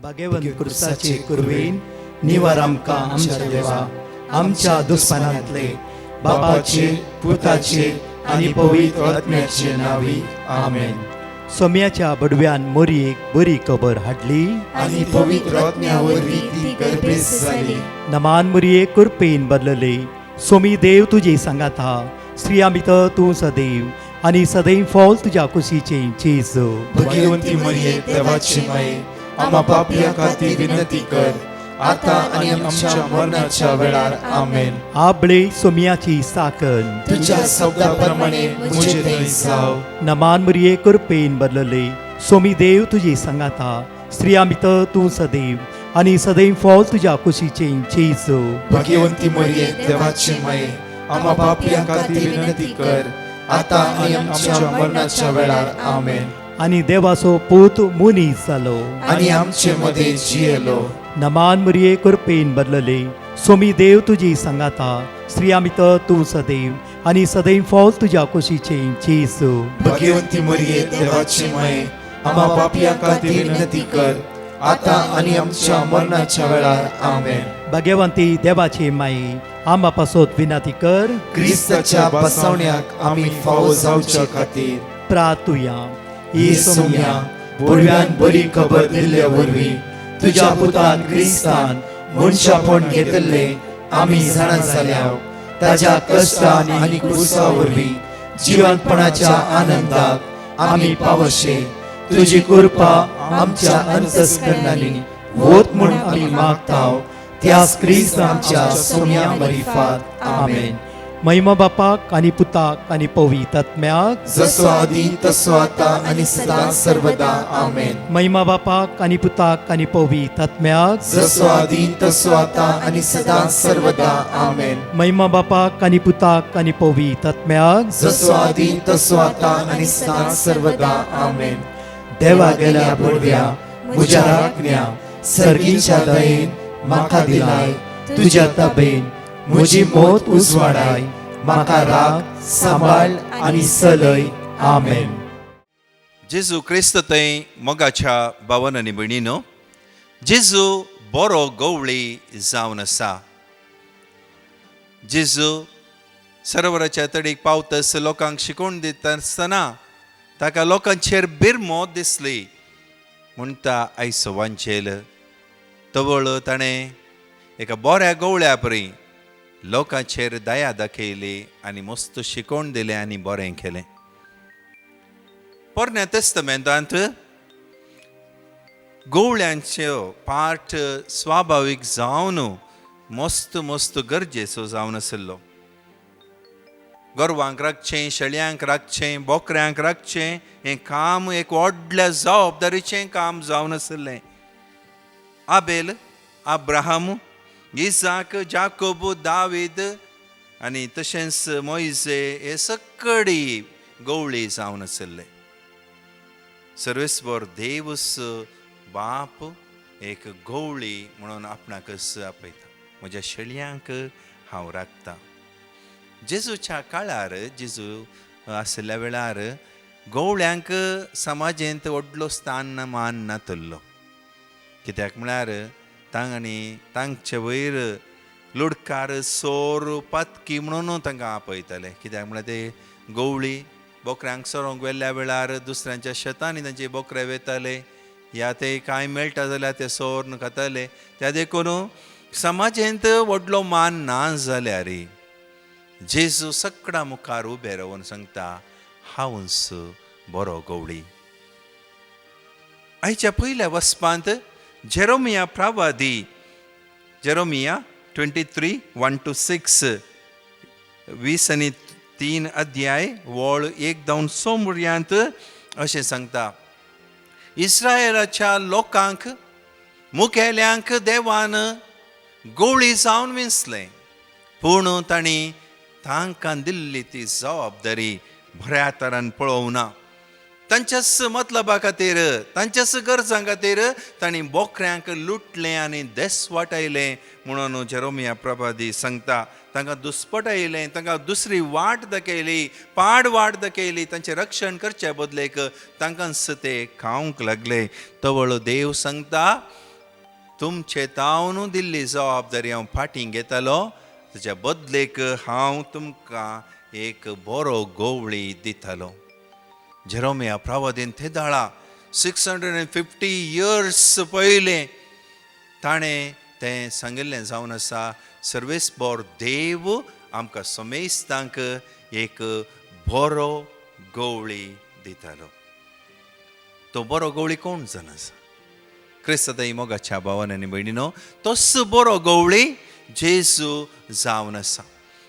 भगवंत क्रुसाचे कुरवेन निवार आमकां आमच्या देवा आमच्या दुस्मनांतले बापाचे पुताचे आनी पवित्र आत्म्याचे नावी आमेन. सोम्याच्या बडव्यान मोरयेक बरी खबर हाडली आनी पवित्र आत्म्या वरवीं ती गर्भेस जाली. नमान मोरये कुरपेन बदलले. सोमी देव तुजे सांगात हा. स्त्रिया भितर तूं सदैव आनी सदैव फॉल तुज्या कुशीचे जेजू. भगवंती मरिये देवाची माये आम्हा पापियां खातीर विनंती कर आता आनी आमच्या मरणाच्या वेळार आमेन. आबळे सोम्याची साकन तुझ्या शब्दाप्रमाणे मुझे थंय जाव. नमान मोरये कुरपेन बदलले. सोमी देव तुजे सांगात हा. स्त्रिया भितर तूं सदैव आनी सदैव फॉल तुज्या कुशीचे जेजू. भगवंती मरिये देवाची माये आम्हा पापियां खातीर विनंती कर आता आनी आमच्या मरणाच्या वेळार आमेन. आनी देवाचो पूत मुनीस जालो. आनी आमचे मध्ये जियेलो. नमान मोरये कुरपेन बदलले. सोमी देव तुजी सांगात हा. स्त्रिया भितर तूं सदैव आनी सदैव फॉल तुज्या कुशीचे जेजू. भगवंती मरिये देवाची माये आम्हा पापियां खातीर विनंती कर आता आनी आमच्या मरणाच्या वेळार आमेन. भगवंती देवाचे माये आंबा पासोत विनंती कर. क्रिस्ताच्या बसवण्याक आमी फावो जावच्या खातीर प्रार्थुया. ही सोम्या बडव्यान बरी खबर दिल्ल्या वरवीं तुज्या पुतान क्रिस्तान मनशापण घेतले आमी जाणा जाल्याव ताज्या कश्टान आनी क्रुसा वरवीं जिवंतपणाच्या आनंदाक आमी पावशे. तुजी कृपा आमच्या अंतस्करणांनी वोत म्हूण आमी मागताव. त्याच क्रिस्त आमच्या सोम्या मरिफात आमेन. महिमा बापाक आनी पुताक आनी पवित्र आत्म्याक जसो आदी तसो आता आनी सदां सर्वदा आमेन. महिमा बापाक आनी पुताक आनी पवित्र आत्म्याक जसो आदी तसो आता आनी सदां सर्वदा आमेन. महिमा बापाक आनी पुताक आनी पवित्र आत्म्याक जसो आदी तसो आता आनी सदां सर्वदा आमेन. देवा गेल्या बडव्या म्हज्या राखण्या सर्गीच्या दयेन म्हाका दिलाय. तुज्या ताबेन म्हजी मोत उजवाडाय. म्हाका राख सांबाळ आनी चलय. आमेन. जेजू क्रिस्त थंय मोगाच्या भावन आनी भयणीनो, जेजू बरो गवळी जावन आसा. जेजू सरोवराच्या तडीक पावतस लोकांक शिकोवन दिता आसतना ताका लोकांचेर बिरमो दिसली म्हूण ता आयचो वांचेल. तवळ ताणें एका बऱ्या गवळ्या परी लोकांचेर दया दाखयली आनी मस्त शिकोवन दिलें आनी बरें केलें. पोरण्या तेस्तमेंतांत गवळ्यांच्यो पाठ स्वाभावीक जावन मस्त मस्त गरजेचो जावन आसलो. गोरवांक राखचें, शेळयांक राखचें, बोकऱ्यांक राखचें हें काम एक व्हडल्या जबाबदारीचें काम जावन आसलें. आबेल, अब्राहम, इसाक, जाकोब, दावीद आनी तशेंच मोइजे हे सकडी गवळी जावन आसले. सर्वेस्वर देवच बाप एक गवळी म्हणून आपणाकच आपयता. म्हज्या शेळयांक हांव राखतां. जेजूच्या काळार जेजू आसल्या वेळार गवळ्यांक समाजेंत व्हडलो स्थान मान नातल्लो. कित्याक म्हळ्यार तांणी तांचे वयर लुडकार, सोर, पातकी म्हणून तांकां आपयताले. कित्याक म्हळ्यार ते गवळी बोकऱ्यांक सोरोंक वेल्ल्या वेळार दुसऱ्यांच्या शेतांनी तांचे बोकरे वेताले या ते कांय मेळटा जाल्यार ते सोर खाताले. त्या देखून समाजेंत व्हडलो मान ना जाल्यार जेजू सकडा मुखार उबे रावन सांगता हांवच बरो गवळी. आयच्या पयल्या वसपांत जेरोमिया प्रवादी जेरोमिया 23:1-6 20 अध्याय वळ 1-2 मुर्यांत अशें सांगता. इस्रायेलाच्या लोकांक मुखेल्यांक देवान गवळी जावन विंचलें पूण तांणी तांकां दिल्ली ती जबाबदारी बऱ्या तरान पळोवना. तांच्याच मतलबा खातीर तांच्याच गरजां खातीर तांणी बोकऱ्यांक लुटलें आनी देस वाटयलें म्हणून जेरोमिया प्रवादी सांगता. तांकां दुस्पट आयलें, तांकां दुसरी वाट दाखयली, पाड वाट दाखयली. तांचें रक्षण करचे बदलेक तांकांच ते खावंक लागले. तवळ देव सांगता तुमचे तावन दिल्ली जबाबदारी हांव फाटीं घेतलो, ताच्या बदलेक हांव तुमकां एक बरो गवळी दितलो. जेरोमिया प्रवादीन ते दाळा 650 years पयलें ताणें तें सांगिल्लें जावन आसा. सर्वेस्पर देव आमकां समेस्तांक एक बरो गवळी दितलो. तो बरो गवळी कोण जावन आसा? क्रिस्ताताई मोगाच्या भावान आनी भयणीनो, तोच बरो गवळी जेजू जावन आसा.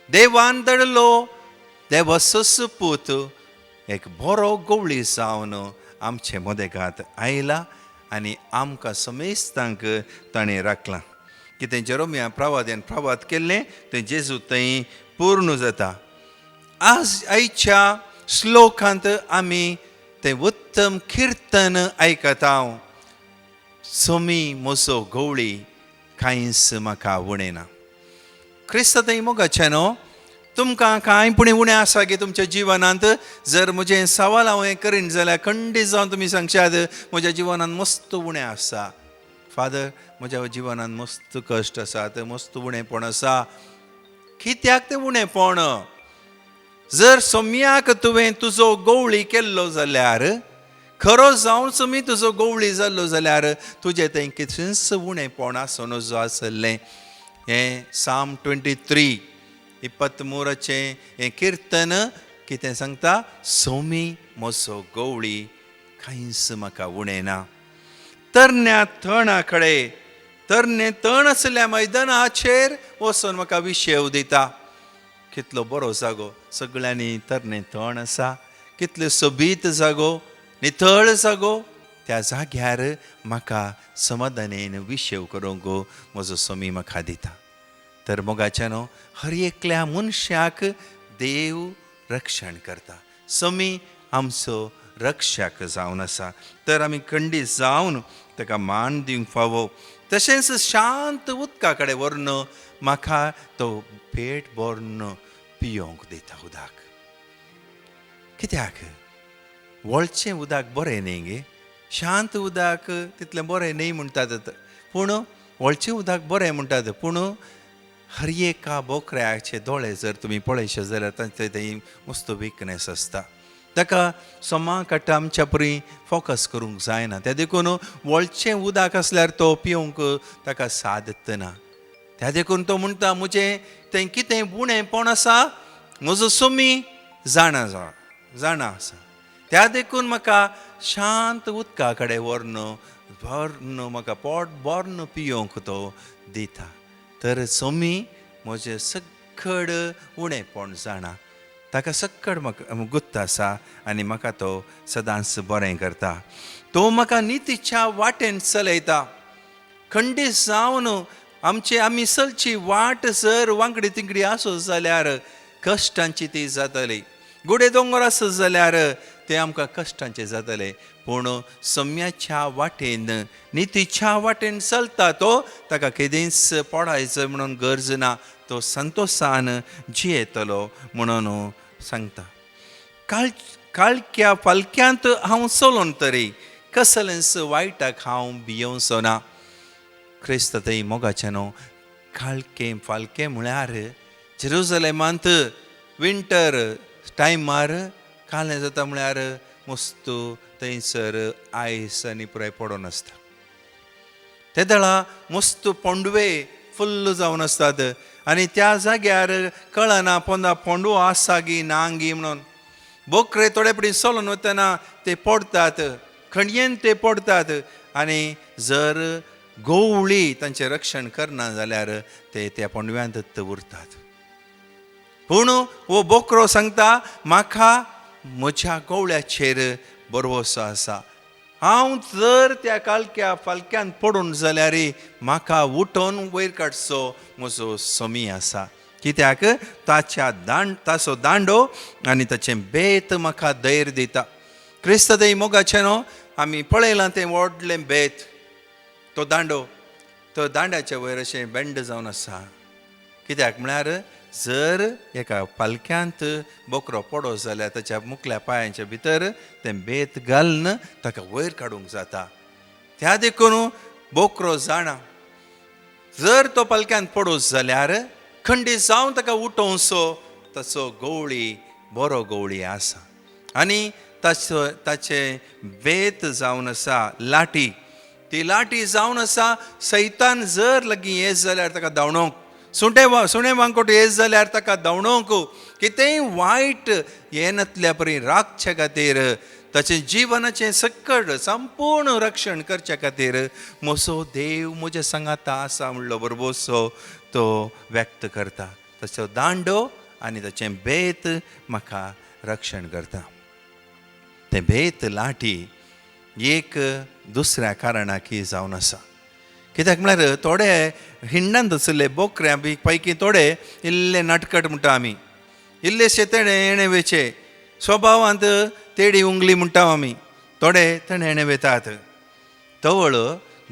देवान धाडलो देवाचोच पूत एक बरो गवळी जावन आमचे मदेगांत आयला आनी आमकां समेस्तांक ताणें राखलां. कितें जेरोमिया प्रवाद्यान प्रवाद केल्लें तें जेजू थंय पूर्ण जाता. आयच्या श्लोकांत आमी तें उत्तम किर्तन आयकता. सोमी म्हजो गवळी कांयच म्हाका उणेना. क्रिस्ताताई मोगाचेनो, तुमकां कांय पुणे उणें आसा की तुमच्या जिवनांत? जर म्हजें सवाल हांव करीन जाल्यार खंडीत जावन तुमी सांगशात म्हज्या जिवनांत मस्त उणें आसा. फादर, म्हज्या जिवनांत मस्त कश्ट आसात, मस्त उणेंपण आसा. कित्याक तें उणेंपण? जर सोम्याक तुवें तुजो गवळी केल्लो जाल्यार, खरो जावन सोमी तुजो गवळी जाल्लो जाल्यार तुजें थंय कितलेंच उणेंपण आसूं नजो आसलें. हें साम 23 23 हें किर्तन कितें सांगता? सोमी म्हजो गवळी कांयच म्हाका उणेना. तरण्या तणा कडेन, तरणे तण आसल्या मैदानाचेर वचून म्हाका विशेव दिता. कितलो बरो जागो, सगळ्यांनी तरणे तण आसा, कितलो सोबीत जागो, नितळ जागो. त्या जाग्यार म्हाका समाधानेन विशेव करूंक म्हजो सोमी म्हाका दिता. तर मोगाच्यानो, हर एकल्या मनशाक देव रक्षण करता. सोमी आमचो रक्षक जावन आसा. तर आमी खंडीत जावन ताका मान दिवंक फावो. तशेंच शांत उदका कडेन व्हरून म्हाका तो पेट भरून पियोंक दिता उदक. कित्याक? वळचें उदक बरें न्ही गे, शांत उदक तितलें बरें न्ही म्हणटात. पूण वळचें उदक बरें म्हणटात, पूण हर एका बोकऱ्याचे दोळे जर तुमी पळयशे जाल्यार तांचे थंय मस्त विकनेस आसता. ताका सोमा काडटा आमच्या परी फोकस करूंक जायना. त्या देखून वळचें उदक आसल्यार तो पिवंक ताका सादत ना. त्या देखून तो म्हणटा म्हजें थंय कितें उणेंपण आसा म्हजो सोमी जाणा आसा. त्या देखून म्हाका शांत उदका कडेन व्हरून म्हाका पोट भरून पियोंक तो दिता. तर सोमी म्हजें सगळ उणेंपण जाणा. ताका सक्कड म्हाका गुत्त आसा आनी म्हाका तो सदांच बरें करता. तो म्हाका नितीच्या वाटेन चलयता. खंडीत जावन आमी चलची वाट जर वांगडी तिंगडी आसत जाल्यार कश्टांची ती जातली. गुडे दोंगर आसत जाल्यार ते आमकां कश्टांचे जातले. पूण सम्याच्या वाटेन, नितीच्या वाटेन चलता तो, ताका केदींच पडायचं म्हणून गरज ना. तो संतोषान जियेतलो म्हणून सांगता. काळक्या फालक्यांत हांव चलोन तरी कसलेंच वायटाक हांव भियोवचो ना. क्रिस्ताताई मोगाचेनो, काळकें फालकें म्हळ्यार जेरुसलेमांत विंटर टायमार कालें जाता म्हळ्यार मस्त थंयसर आयस आनी पुराय पडून आसता. ते दळा मस्त पोंडवे फुल्ल जावन आसतात आनी त्या जाग्यार कळना पोंदा पोंडवो आसा गी ना गी म्हणून. बोकरे थोडे पडी चलोन वतना ते पडटात, खणयेन ते पडटात आनी जर गवळी तांचें रक्षण करना जाल्यार ते त्या पोंडव्यांत उरतात. पूण हो बोकरो सांगता म्हाका म्हज्या गवळ्याचेर भरवोसो आसा. हांव जर त्या काळक्या फालक्यान पडून जाल्यार म्हाका उठोवन वयर काडचो म्हजो सोमी आसा. कित्याक ताचो दांडो आनी ताचें बेत म्हाका धैर्य दिता. क्रिस्ताताई मोगाचेनो, आमी पळयलां तें व्हडलें बेत, तो दांडो, तो दांड्याच्या वयर अशें बेंड जावन आसा. कित्याक म्हळ्यार जर एका पालक्यांत बोकरो पडो जाल्यार ताच्या मुखल्या पांयांच्या भितर तें बेत घालून ताका वयर काडूंक जाता. त्या देखून बोकरो जाणा जर तो पलक्यान पडोस जाल्यार खंडीत जावन ताका उठोवचो तसो गवळी बरो गवळी आसा. आनी ताचे बेत जावन आसा लाटी. ती लाटी जावन आसा सैतान जर लगीं येस जाल्यार ताका धांवणोवंक, सुणे वांकोट येस जाल्यार ताका धांवणोवंक, कितेंय वायट येनातल्या परी राखचे खातीर, ताचे जिवनाचें सकट संपूर्ण रक्षण करचे खातीर म्हजो देव म्हज्या सांगाता आसा म्हणलो बरोबरसो तो व्यक्त करता. ताचो दांडो आनी ताचें बेत म्हाका रक्षण करता. तें बेत लाटी एक दुसऱ्या कारणाकी जावन आसा. कित्याक म्हळ्यार थोडे हिंडान दसले बोकऱ्या पैकी थोडे इल्ले नाटकट म्हणटा आमी, इल्लेशे तेणे एणेवेचे स्वभावांत तेडी उंगली म्हणटा आमी, थोडे तेणे एणे वेतात. तवळ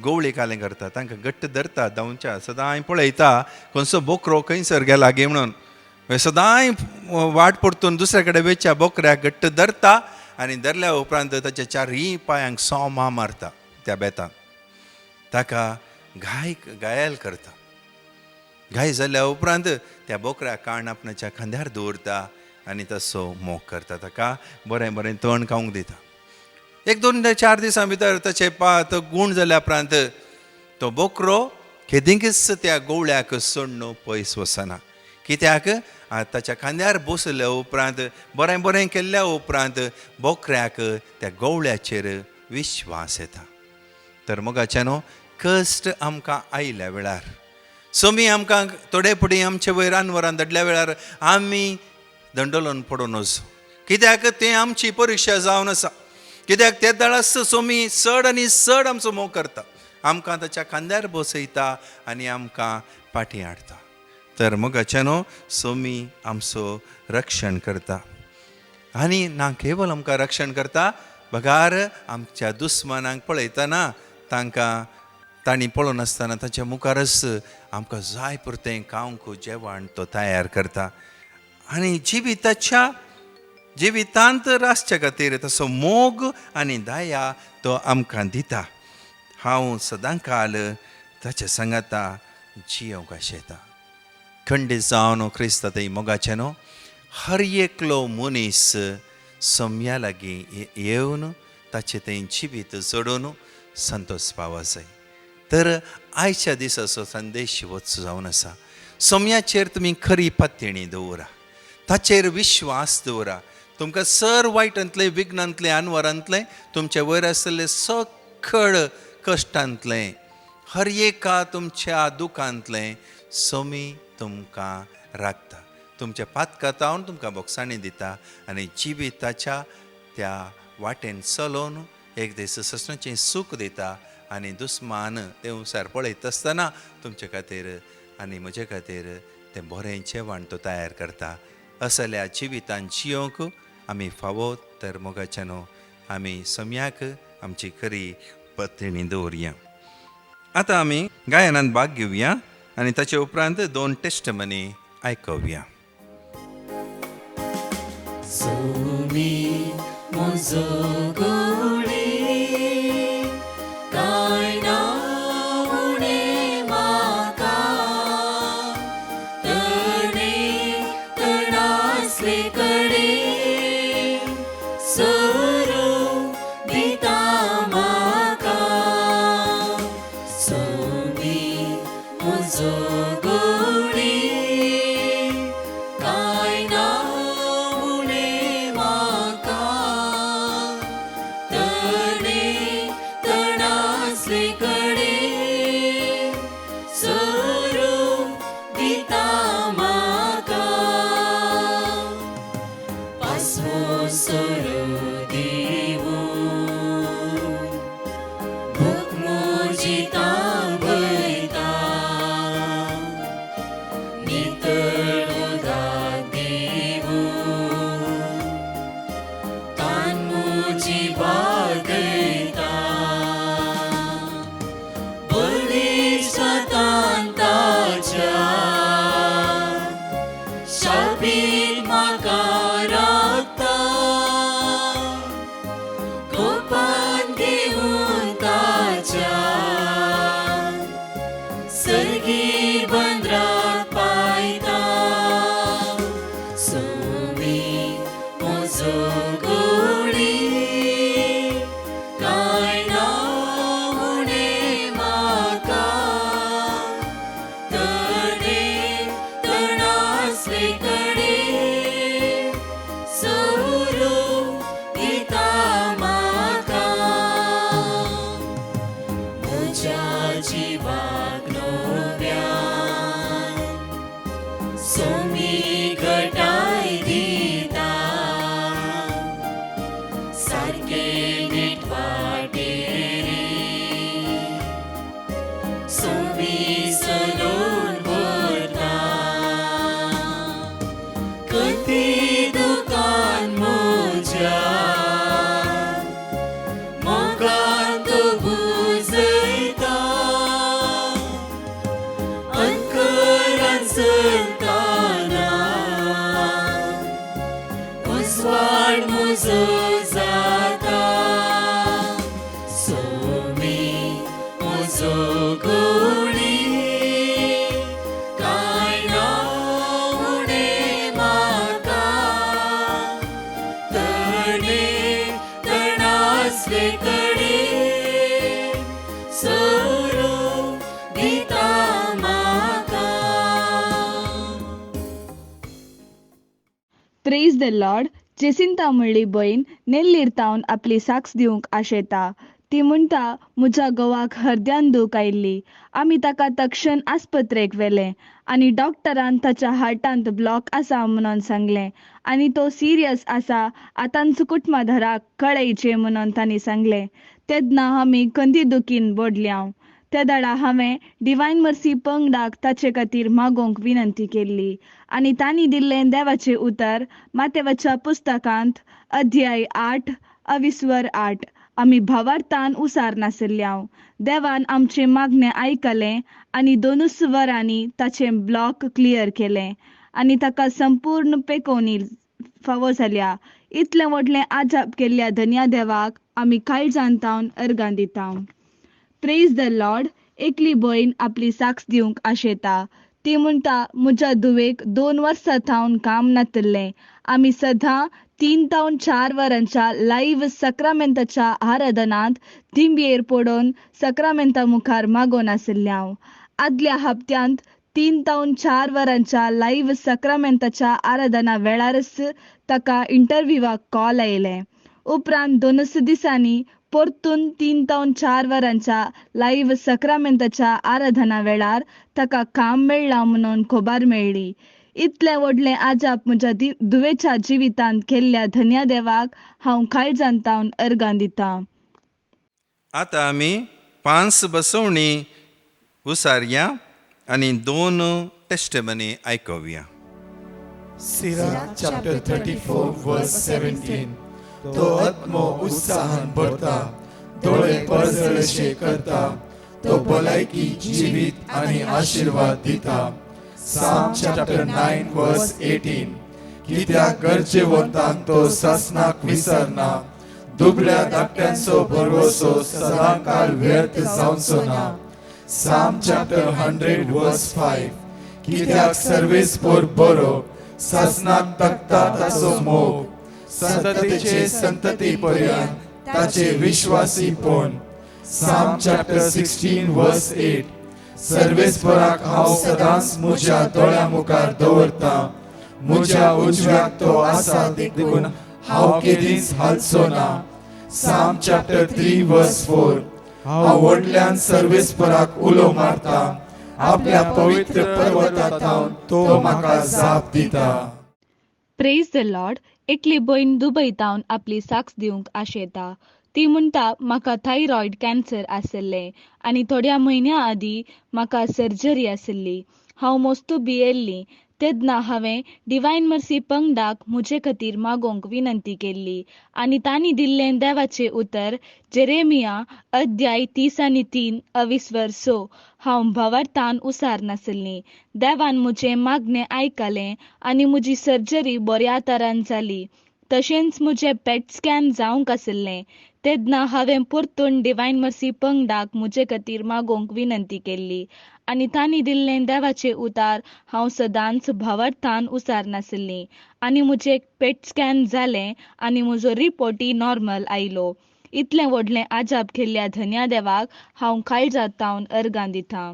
गवळी कालें करता, तांकां घट्ट धरता धांवच्या. सदांय पळयता खंयचो बोकरो खंयसर गेला गे म्हणून, सदांय वाट परतून दुसरे कडेन वेच्या बोकऱ्याक घट्ट धरता आनी धरल्या उपरांत ताच्या चारय पांयांक सोमा मारता त्या बेतान. ताका घायल करता. घाय जाल्या उपरांत त्या बोकऱ्याक काण आपणाच्या खांद्यार दवरता आनी तसो मोग करता. ताका बरें बरें तण खावंक दिता. 1-2-4 दिसां भितर ताचे तो गूण जाल्या उपरांत तो बोकरो केदींच त्या गवळ्याक सोडून पयस वचना. कित्याक ताच्या खांद्यार बसल्या उपरांत बरें बरें केल्ल्या उपरांत बोकऱ्याक त्या गवळ्याचेर विश्वास येता. तर मोगाच्यानो कश्ट आमकां आयल्या वेळार, सोमी आमकां थोडे फुडें आमचे वयर रानवरां धडल्या वेळार आमी दंडोलन पडून वचो. कित्याक तें आमची परिक्षा जावन आसा. कित्याक ते दळास सोमी चड आनी चड आमचो मोग करता, आमकां ताच्या खांद्यार बसयता आनी आमकां फाटीं हाडटा. तर मोगाच्यानो सोमी आमचो रक्षण करता. आनी ना केवल आमकां रक्षण करता, बगार आमच्या दुस्मानांक पळयतना तांणी पळोवन आसतना ताच्या मुखारच आमकां जाय पुरतें खावंक जेवण तो तयार करता. आनी जिवितांत रासच्या खातीर तसो मोग आनी दया तो आमकां दिता. हांव सदां काल ताच्या सांगाता जियोंक आशेता. खंडीत जावन क्रिस्तांतय मोगाचेनो हर एकलो मनीस सोम्या लागीं येवन ताचें तें जिवीत जोडून संतोश पावो जाय. तर आयच्या दिसाचो संदेश वचूं जावन आसा. सोम्याचेर तुमी खरी पत्तिणी दवरा, ताचेर विश्वास दवरा. तुमकां सर वायटांतले विघ्नांतले आनवरांतले तुमचे वयर आसले सकळ कश्टांतले हर एका तुमच्या दुखांतले सोमी तुमकां राखता. तुमच्या पातकातावन तुमकां बोगसाणी दिता आनी जिविताच्या त्या वाटेन चलोवन एक दीस ससणाचें सूख दिता आनी दुस्मान देवसार पळयत आसतना तुमचे खातीर आनी म्हजे खातीर तें बरें जेवण तो तयार करता. असल्या जिवितान जियोंक आमी फावो. तर मोगाच्यानो आमी सोम्याक आमची खरी पत्तिणी दवरया. आतां आमी गायनांत भाग घेवया आनी ताचे उपरांत 2 टेस्टमनी आयकुया. सोमी म्हजो गवळी काय ना उणें म्हाका, तणासले कडेन सोडून दिता म्हाका. सोमी म्हजो गवळी काय ना उणें म्हाका, तणासले कडेन सोडून दिता म्हाका. पासवो सोरो दिवून भूक म्हजी तांबयता, नितळ उदक दिवून तान म्हजी बागयता. बळिश्ट तान ताच्या शाबीन म्हाका राखता. कोपान घेवन ताच्या सर्गी ती दुकान म्हज्या मोगान तो बुजयता अंकरान संताना उजवाड म्हजो जाता सोमी म्हजो गवळी कांय ना उणें म्हाका तणासले कडेन सोरो दिता म्हाका. Praise the Lord. जेसिंता म्हणली बहीण नेल्लीर तावन आपली साक्ष दिवंक आशेता. ती म्हणटा, म्हज्या घोवाक हृदयान दूख आयिल्ली. आमी ताका तक्षण आस्पत्रेक व्हेलें आनी डॉक्टरान ताच्या हार्टांत ब्लॉक आसा म्हणून सांगलें आनी तो सिरियस आसा. आतां चुकुटमाधराक कळयचें म्हणून तांणी सांगलें. तेन्ना आमी कंदीदुखीन बोडल्याव. त्या दाडा हांवें डिवायन मर्सी पंगडाक ताचे खातीर मागोवंक विनंती केल्ली आनी तांणी दिल्लें देवाचें उतर मातेवाच्या पुस्तकांत अध्याय 8 अविस्वर 8. आमी भावार्थान उसार नासल्यांव. देवान आमचें मागणें आयकलें आनी 2 वरांनी ताचें ब्लॉक क्लियर केलें आनी ताका संपूर्ण पेकोवणी फावो जाल्या. इतलें व्हडलें आजाप केल्ल्या धन्या देवाक आमी काळजान तावन अर्गां दिता. Praise the Lord. एकली भयण आपली साक्ष दिवंक आशेता. ती म्हणटा, म्हज्या धुवेक 2 वर्सां थावन काम नातल्लें. आमी सदां 3 ते 4 वरांच्या लायव्ह सक्रामेंताच्या आराधनांत दिंबयेर पडोवन सक्रामेंता मुखार मागोवन आसल्यांव. आदल्या हप्त्यांत 3 ते 4 वरांच्या लायव्ह सक्रामेंताच्या आराधना वेळारच ताका इंटरव्यूवाक कॉल आयलें. उपरांत 2 दिसांनी परतून 3 ते 4 वरांच्या लायव्ह सक्रामेंताच्या आराधना वेळार ताका काम मेळ्ळां म्हणून खबर मेळ्ळी. इतलें व्हडलें आजाप म्हज्या धुवेच्या जिवितांत केल्ल्या धन्या देवाक हांव काळजान तावन अर्गां दितां. आतां आमी 5 बसवणी उसारया आनी 2 टेस्टमनी आयकोवया. Sirach chapter 34 verse 17. तो आत्मो उत्साहान भरता, दोळे पळसळशे करता, तो भलायकी जिवीत आनी आशीर्वाद दिता. Psalm chapter 9 verse 18. कित्याक गरजेवंतांक तो सासनाक विसरना, दुबळ्या धाकट्यांचो भरवसो सदांकाळ व्यर्थ जावचो ना. Psalm chapter 100 verse 5. कित्याक सर्वेस्पर बरो, सासनाक तकता ताचो मोग, संततीचे संतती पर्यंत ताचे विश्वासीपण. Psalm chapter 16 verse 8. सर्वेस्पराक हांव सदांच म्हज्या दोळ्या मुखार दवरता, म्हज्या उजव्याक तो आसा देखून हांव केदींच हालचो ना. Psalm chapter 3 verse 4. हांव व्हडल्यान सर्वेस्पराक उलो मारता, आपल्या पवित्र पर्वतांत तो म्हाका जाप दिता. Praise the Lord. एकली भयण दुबयतावन आपली साक्ष दिवंक आशेता. ती म्हणटा, म्हाका थायरॉयड कॅन्सर आसलें आनी थोड्या म्हयन्या आदीं म्हाका सर्जरी आसली. हांव मस्तू भियेल्ली. तेन्ना हांवें डिवायन मर्सी पंगडाक म्हजे खातीर मागोवंक विनंती केल्ली आनी तांणी दिल्लें देवाचें उतर जेरेमिया अध्याय 30 आनी 3 अविस्वर 6. हांव भावार्थान उसार नासलीं. देवान म्हजें मागणें आयकलें आनी म्हजी सर्जरी बऱ्या तरान जाली. तशेंच म्हजें पेट स्कॅन जावंक आसलें. तेन्ना हांवें परतून डिवायन मर्सी पंगडाक म्हजे खातीर मागोवंक विनंती केल्ली आनी तांणी दिल्लें देवाचें उतार हांव सदांच भावार्थान उसार नासलीं आनी म्हजें पेट स्कॅन जालें आनी म्हजो रिपोर्टी नॉर्मल आयलो. इतलें व्हडलें आजाप केल्ल्या धन्या देवाक हांव काळजांत तावन अर्गां दितां.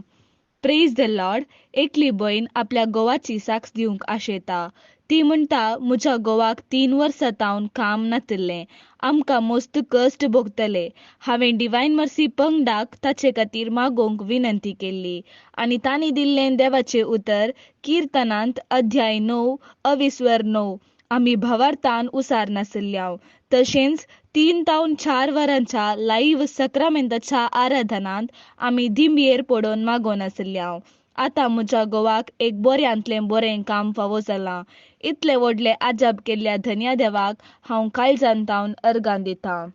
Praise the Lord. एकली भयण आपल्या घोवाची साक्ष दिवंक आशेता. ती म्हणटा, म्हज्या घोवाक 3 वर्सां तावन काम नातलें. आमकां मस्त कश्ट भोगतले. हांवें डिवायन मर्सी पंगडाक ताचे खातीर मागोवंक विनंती केल्ली आनी तांणी दिल्लें देवाचें उतर किर्तनांत अध्याय 9 अविस्वर 9. आमी भावार्थान उसार नासल्यांव. तशेंच 3 ते 4 वरांच्या लायव्ह सक्रामेंताच्या आराधनांत आमी दिंबयेर पडोवन मागोवन आसल्यांव. आतां म्हज्या घोवाक एक बऱ्यांतलें बरें काम फावो जालां. इतले व्हडले आजाब केल्ल्या धन्या देवाक हांव काळजान तावन अर्गां दितां.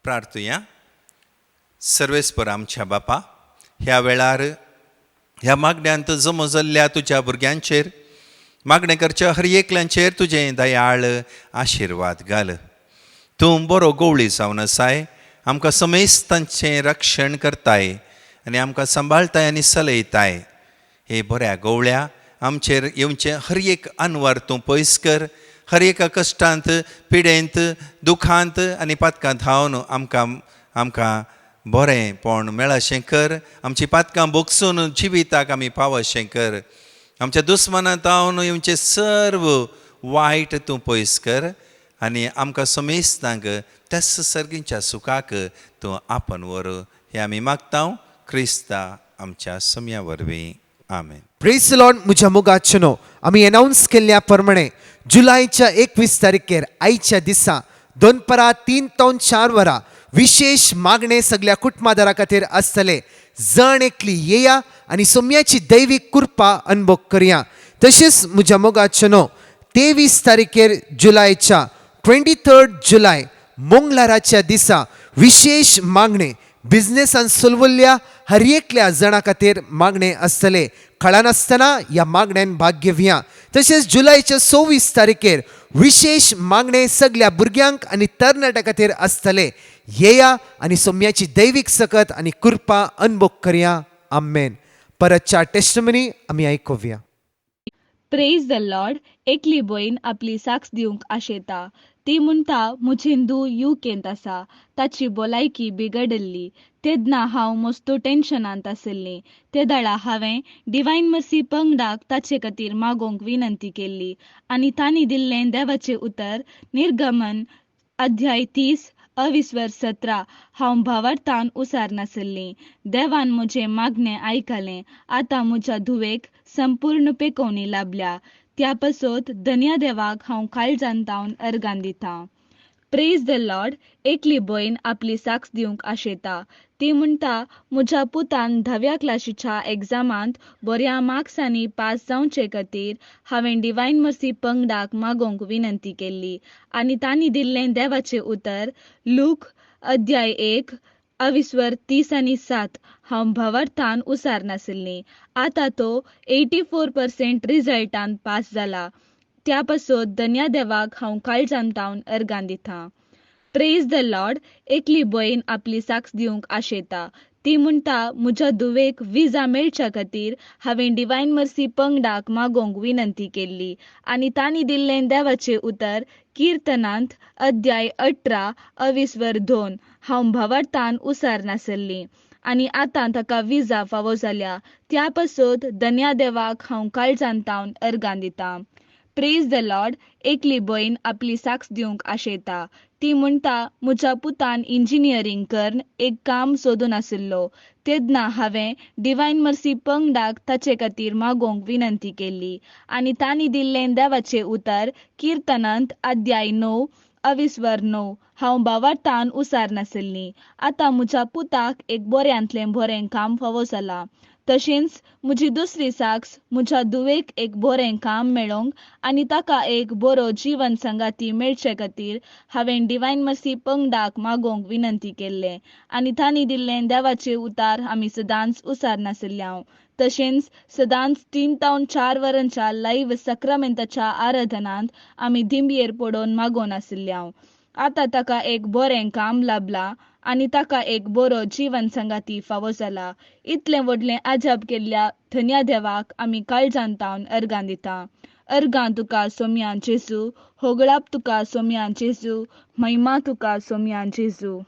प्रार्थुया. सर्वेस्पर आमच्या बापा, ह्या वेळार ह्या मागण्यांत जमो जाल्ल्या तुज्या भुरग्यांचेर, मागणे करच्या हर एकल्यांचेर तुजें दयाळ आशिर्वाद घाल. तूं बरो गवळी जावन आसाय, आमकां समेस्तांचें रक्षण करताय आनी आमकां सांबाळताय आनी चलयताय. हे बऱ्या गवळ्या आमचेर येवचें हर एक अनवर तूं पयस कर. हर एका कश्टांत, पिडेंत, दुखांत आनी पातकांत धांवन आमकां बरेंपण मेळशें कर. आमची पातकां बोगसून जिविताक आमी पावशें कर. आमच्या दुस्मानांत हांवन येवचें सर्व वायट तूं पयस कर आनी आमकां समेस्तांक त्याच सर्गीच्या सुखाक तूं आपण व्हर. हें आमी मागता क्रिस्ता आमच्या सम्या वरवीं. आमेन. Praise the lord. म्हज्या मोगाचनो आमी अनाउन्स केल्ल्या प्रमाणे जुलयाच्या 21 तारखेर आयच्या दिसा 2:03 वरां विशेष मागणे सगळ्या कुटुंबादारा खातीर आसतले. जण एकली येया आनी सोम्याची दैवीक कृपा अनुभव करया. तशेंच म्हज्या मोगाचनो 23 तारखेर जुलयाच्या 23 जुलय मंगळाराच्या दिसा विशेष मागणे बिझनेसान चलवल्ल्या हर एकल्या जाणा खातीर मागणे आसतले. कळनासतना ह्या मागण्यांत भाग घेवया. तशेंच जुलयाच्या 26 तारखेर विशेष मागणे सगळ्या भुरग्यांक आनी तरणाट्यां खातीर आसतले. येया आनी सोम्याची दैवीक सकत आनी कृपा अनुभव करया. आमेन. परतच्या टेस्टमनी आमी आयकुया. Praise the Lord. एकली भयण आपली साक्ष दिवंक आशेता. ती म्हणटा म्हजें धूव युकेंत आसा, ताची भलायकी बिगडल्ली. तेदना हांव मस्तो टेन्शनांत आसलें. ते दाळा हांवें डिवायन मर्सी पंगडाक ताचे खातीर मागोवंक विनंती केल्ली आनी तांणी दिल्लें देवाचें उतर निर्गमन अध्याय 30:17. हांव भावार्थान उसार नासल्लीं. देवान म्हजें मागणें आयकलें. आतां म्हज्या धुवेक संपूर्ण पेकोवणी लाभल्या. त्या पासत धन्या देवाक हांव काळजान तावन अर्गां दितां. Praise the Lord. एकली भयण आपली साक्ष दिवंक आशेता. ती म्हणटा म्हज्या पुतान 10व्या क्लासीच्या एग्जामांत बऱ्या मार्क्सांनी पास जावचे खातीर हांवें डिवायन मर्सी पंगडाक मागोवंक विनंती केल्ली आनी तांणी दिल्लें देवाचें उतर लूक अध्याय 1:30-7. हांव भावार्थान उसार नासलीं. आतां तो 84% रिजल्टान पास जाला. त्या पासत धन्या देवाक हांव काळजान तावन अर्गां दितां. Praise the Lord. एकली भयण आपली साक्ष दिवंक आशेता. ती म्हणटा म्हज्या धुवेक विजा मेळच्या खातीर हांवें डिवायन मर्सी पंगडाक मागोवंक विनंती केल्ली आनी तांणी दिल्लें देवाचें उतर किर्तनांत अध्याय 18:2. हांव भावार्थान उसार नासलीं आनी आतां ताका विजा फावो जाल्या. त्या पासत धन्या देवाक हांव काळजान तावन अर्गां दितां. Praise the Lord. एकली भयण आपली साक्ष दिवंक आशेता. ती म्हणटा म्हज्या पुतान इंजिनियरींग करन एक काम सोदून आशिल्लो. तेदना हांवें डिवायन मर्सी पंगडाक ताचे खातीर मागोवंक विनंती केल्ली आनी तांणी दिल्लें देवाचें उतर किर्तनांत अध्याय 9:9. हांव भावार्थान उसार नासलीं. आतां म्हज्या पुताक एक बऱ्यांतलें बरें काम फावो जालां. तशेंच म्हजी दुसरी साक्ष म्हज्या धुवेक एक बरें काम मेळोवंक आनी ताका एक बरो जीवन संगाती मेळचे खातीर हांवें डिवायन मर्सी पंगडाक मागोवंक विनंती केल्लें आनी तांणी दिल्लें देवाचें उतर आमी सदांच उसार नासल्यांव. तशेंच सदांच 3 ते 4 वरांच्या लायव्ह सक्रामेंताच्या आराधनांत आमी दिंबयेर पडोवन मागोवन आशिल्ल्यांव. आतां ताका एक बरें काम लाभलां आनी ताका एक बरो जीवन संगाती फावो जाला. इतलें व्हडलें आजाब केल्ल्या धन्या देवाक आमी काळजान तावन अर्गां दितां. अर्गां तुका सोम्यान जेजू. होगळाप तुका सोम्यान जेजू. महिमा तुका सोम्यान जेजू.